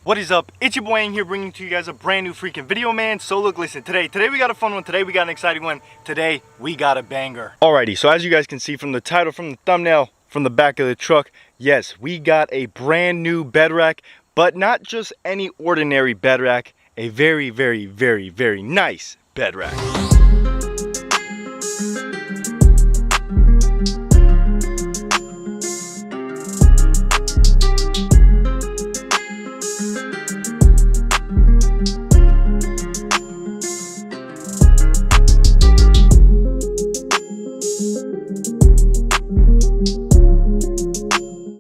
What is up? It's your boy Aing here, bringing to you guys a brand new freaking video, man. So look, listen, today we got a fun one. Today we got an exciting one. Today we got a banger. Alrighty, so as you guys can see from the title, from the thumbnail, from the back of the truck, yes, we got a brand new bed rack, but not just any ordinary bed rack, a very, very, very, very nice bed rack.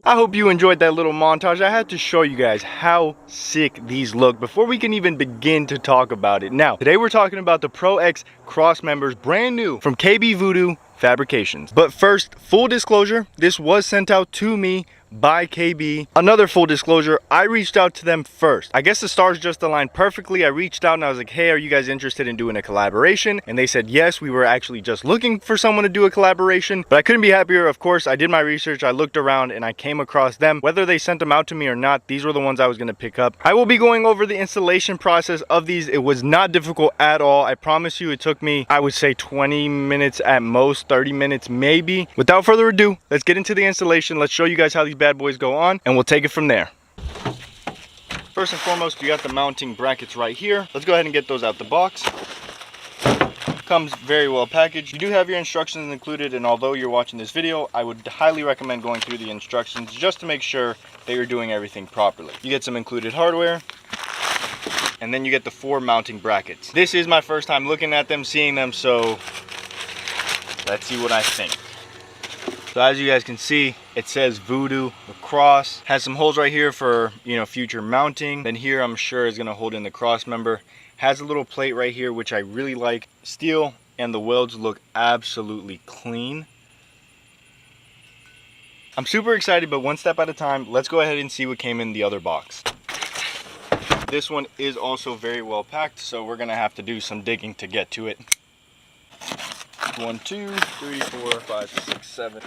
I hope you enjoyed that little montage. I had to show you guys how sick these look before we can even begin to talk about it. Now, today we're talking about the Pro X cross members, brand new from KB Voodoo Fabrications. But first, full disclosure, this was sent out to me by KB. Another full disclosure, I reached out to them first. I guess the stars just aligned perfectly. I reached out and I was like, hey, are you guys interested in doing a collaboration? And they said yes. We were actually just looking for someone to do a collaboration, but I couldn't be happier. Of course, I did my research, I looked around and I came across them. Whether they sent them out to me or not, these were the ones I was going to pick up. I will be going over the installation process of these. It was not difficult at all. I promise you, it took me, I would say 20 minutes at most, 30 minutes maybe. Without further ado, let's get into the installation. Let's show you guys how these bad boys go on and we'll take it from there. First and foremost, you got the mounting brackets right here. Let's go ahead and get those out the box. Comes very well packaged. You do have your instructions included, and although you're watching this video, I would highly recommend going through the instructions just to make sure that you're doing everything properly. You get some included hardware, and then you get the 4 mounting brackets. This is my first time looking at them, seeing them, so let's see what I think. So as you guys can see, it says Voodoo across. Has some holes right here for, you know, future mounting. Then here I'm sure is gonna hold in the cross member. Has a little plate right here, which I really like. Steel, and the welds look absolutely clean. I'm super excited, but one step at a time. Let's go ahead and see what came in the other box. This one is also very well packed, so we're gonna have to do some digging to get to it. 1, 2, 3, 4, 5, 6, 7.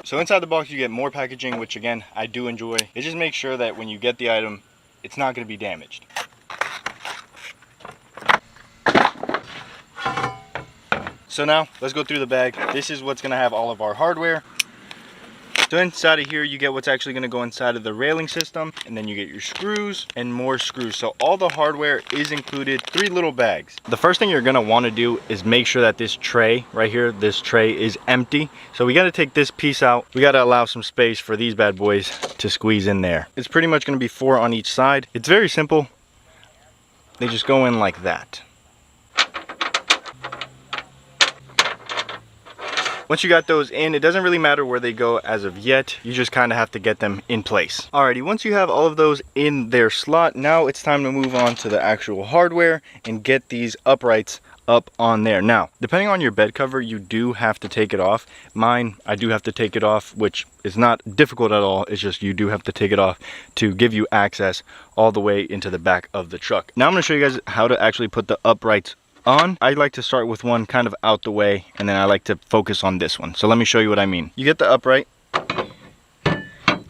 So inside the box you get more packaging, which again I do enjoy. It just makes sure that when you get the item, it's not going to be damaged. So now let's go through the bag. This is what's going to have all of our hardware. So inside of here you get what's actually going to go inside of the railing system, and then you get your screws and more screws. So all the hardware is included, 3 little bags. The first thing you're going to want to do is make sure that this tray right here, this tray is empty. So we got to take this piece out. We got to allow some space for these bad boys to squeeze in there. It's pretty much going to be 4 on each side. It's very simple. They just go in like that. Once you got those in, it doesn't really matter where they go as of yet. You just kind of have to get them in place. Alrighty, once you have all of those in their slot, now it's time to move on to the actual hardware and get these uprights up on there. Now, depending on your bed cover, you do have to take it off. Mine, I do have to take it off, which is not difficult at all. It's just you do have to take it off to give you access all the way into the back of the truck. Now I'm going to show you guys how to actually put the uprights on. I like to start with one kind of out the way, and then I like to focus on this one. So let me show you what I mean. You get the upright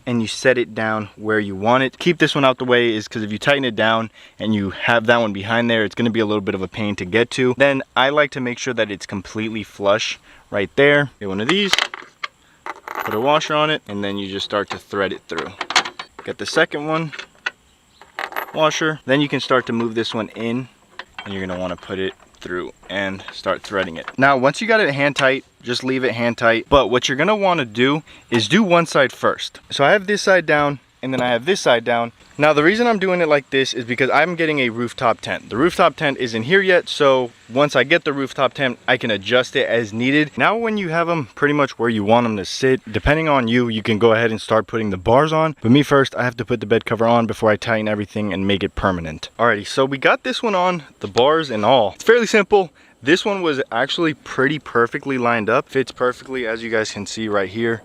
and you set it down where you want it. Keep this one out the way is because if you tighten it down and you have that one behind there, it's going to be a little bit of a pain to get to. Then I like to make sure that it's completely flush right there. Get one of these, put a washer on it, and then you just start to thread it through. Get the second one, washer. Then you can start to move this one in, and you're going to want to put it through and start threading it. Now once you got it hand tight, just leave it hand tight. But what you're going to want to do is do one side first. So I have this side down, and then I have this side down. Now the reason I'm doing it like this is because I'm getting a rooftop tent. The rooftop tent isn't here yet, so once I get the rooftop tent, I can adjust it as needed. Now when you have them pretty much where you want them to sit, depending on you, you can go ahead and start putting the bars on. But me first, I have to put the bed cover on before I tighten everything and make it permanent. Alrighty, so we got this one on, the bars and all. It's fairly simple. This one was actually pretty perfectly lined up. Fits perfectly, as you guys can see right here.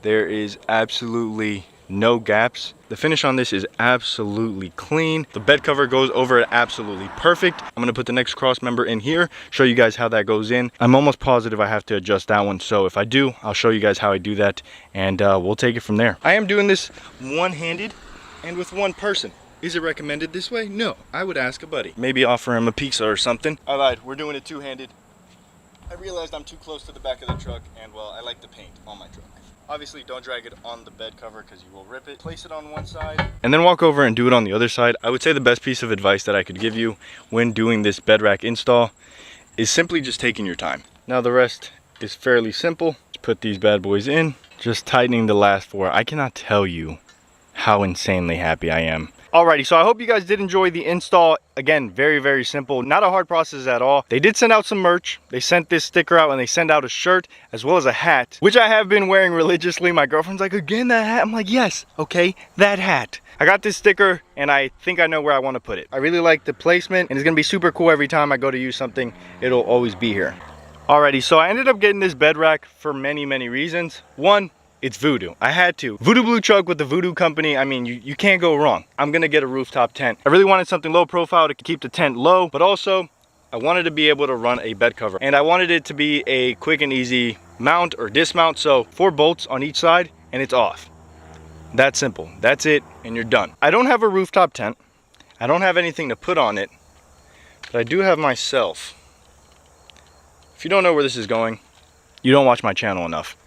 There is absolutely no gaps. The finish on this is absolutely clean. The bed cover goes over it absolutely perfect. I'm gonna put the next cross member in here, show you guys how that goes in. I'm almost positive I have to adjust that one, so if I do, I'll show you guys how I do that, and we'll take it from there. I am doing this one-handed and with one person. Is it recommended this way? No, I would ask a buddy. Maybe offer him a pizza or something. I lied, we're doing it two-handed. I realized I'm too close to the back of the truck, and well, I like the paint on my truck. Obviously, don't drag it on the bed cover because you will rip it. Place it on one side, and then walk over and do it on the other side. I would say the best piece of advice that I could give you when doing this bed rack install is simply just taking your time. Now the rest is fairly simple. Just put these bad boys in, just tightening the last four. I cannot tell you how insanely happy I am. Alrighty, so I hope you guys did enjoy the install. Again, very, very simple. Not a hard process at all. They did send out some merch. They sent this sticker out and they send out a shirt as well as a hat, which I have been wearing religiously. My girlfriend's like, again, that hat? I'm like, yes, okay, that hat. I got this sticker and I think I know where I want to put it. I really like the placement and it's gonna be super cool every time I go to use something. It'll always be here. Alrighty, so I ended up getting this bed rack for many, many reasons. One, it's Voodoo. I had to. Voodoo Blue Truck with the Voodoo company, I mean, you can't go wrong. I'm gonna get a rooftop tent. I really wanted something low profile to keep the tent low, but also I wanted to be able to run a bed cover. And I wanted it to be a quick and easy mount or dismount. So 4 bolts on each side and it's off. That's simple. That's it and you're done. I don't have a rooftop tent. I don't have anything to put on it, but I do have myself. If you don't know where this is going, you don't watch my channel enough.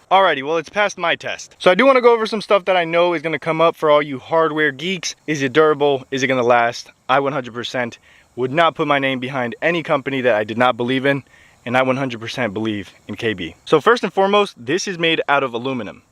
Alrighty, well, it's passed my test. So I do want to go over some stuff that I know is going to come up for all you hardware geeks. Is it durable? Is it going to last? I 100% would not put my name behind any company that I did not believe in, and I 100% believe in KB. So first and foremost, this is made out of aluminum.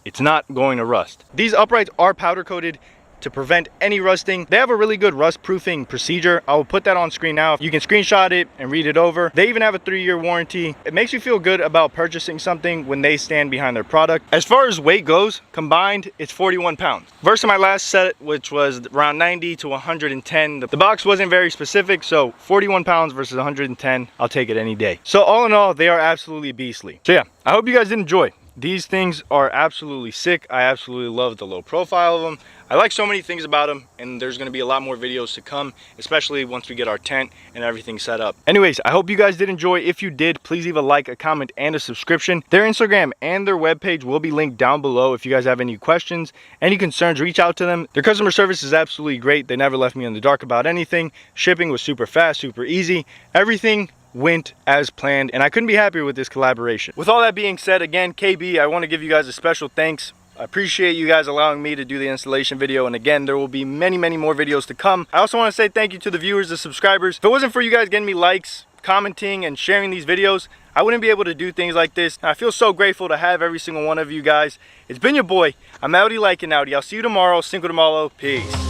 It's not going to rust. These uprights are powder coated to prevent any rusting. They have a really good rust proofing procedure. I will put that on screen now. You can screenshot it and read it over. They even have a 3-year warranty. It makes you feel good about purchasing something when they stand behind their product. As far as weight goes, combined, it's 41 pounds. Versus my last set, which was around 90 to 110. The box wasn't very specific, so 41 pounds versus 110, I'll take it any day. So all in all, they are absolutely beastly. So yeah, I hope you guys did enjoy. These things are absolutely sick. I absolutely love the low profile of them. I like so many things about them, and there's going to be a lot more videos to come, especially once we get our tent and everything set up. Anyways, I hope you guys did enjoy. If you did, please leave a like, a comment, and a subscription. Their Instagram and their webpage will be linked down below. If you guys have any questions, any concerns, reach out to them. Their customer service is absolutely great. They never left me in the dark about anything. Shipping was super fast, super easy. Everything went as planned, and I couldn't be happier with this collaboration. With all that being said, again, KB, I want to give you guys a special thanks. I appreciate you guys allowing me to do the installation video, and again, there will be many, many more videos to come. I also want to say thank you to the viewers, the subscribers. If it wasn't for you guys getting me likes, commenting, and sharing these videos, I wouldn't be able to do things like this. I feel so grateful to have every single one of you guys. It's been your boy. I'm outie like an outie. I'll see you tomorrow. Cinco de Malo. Peace.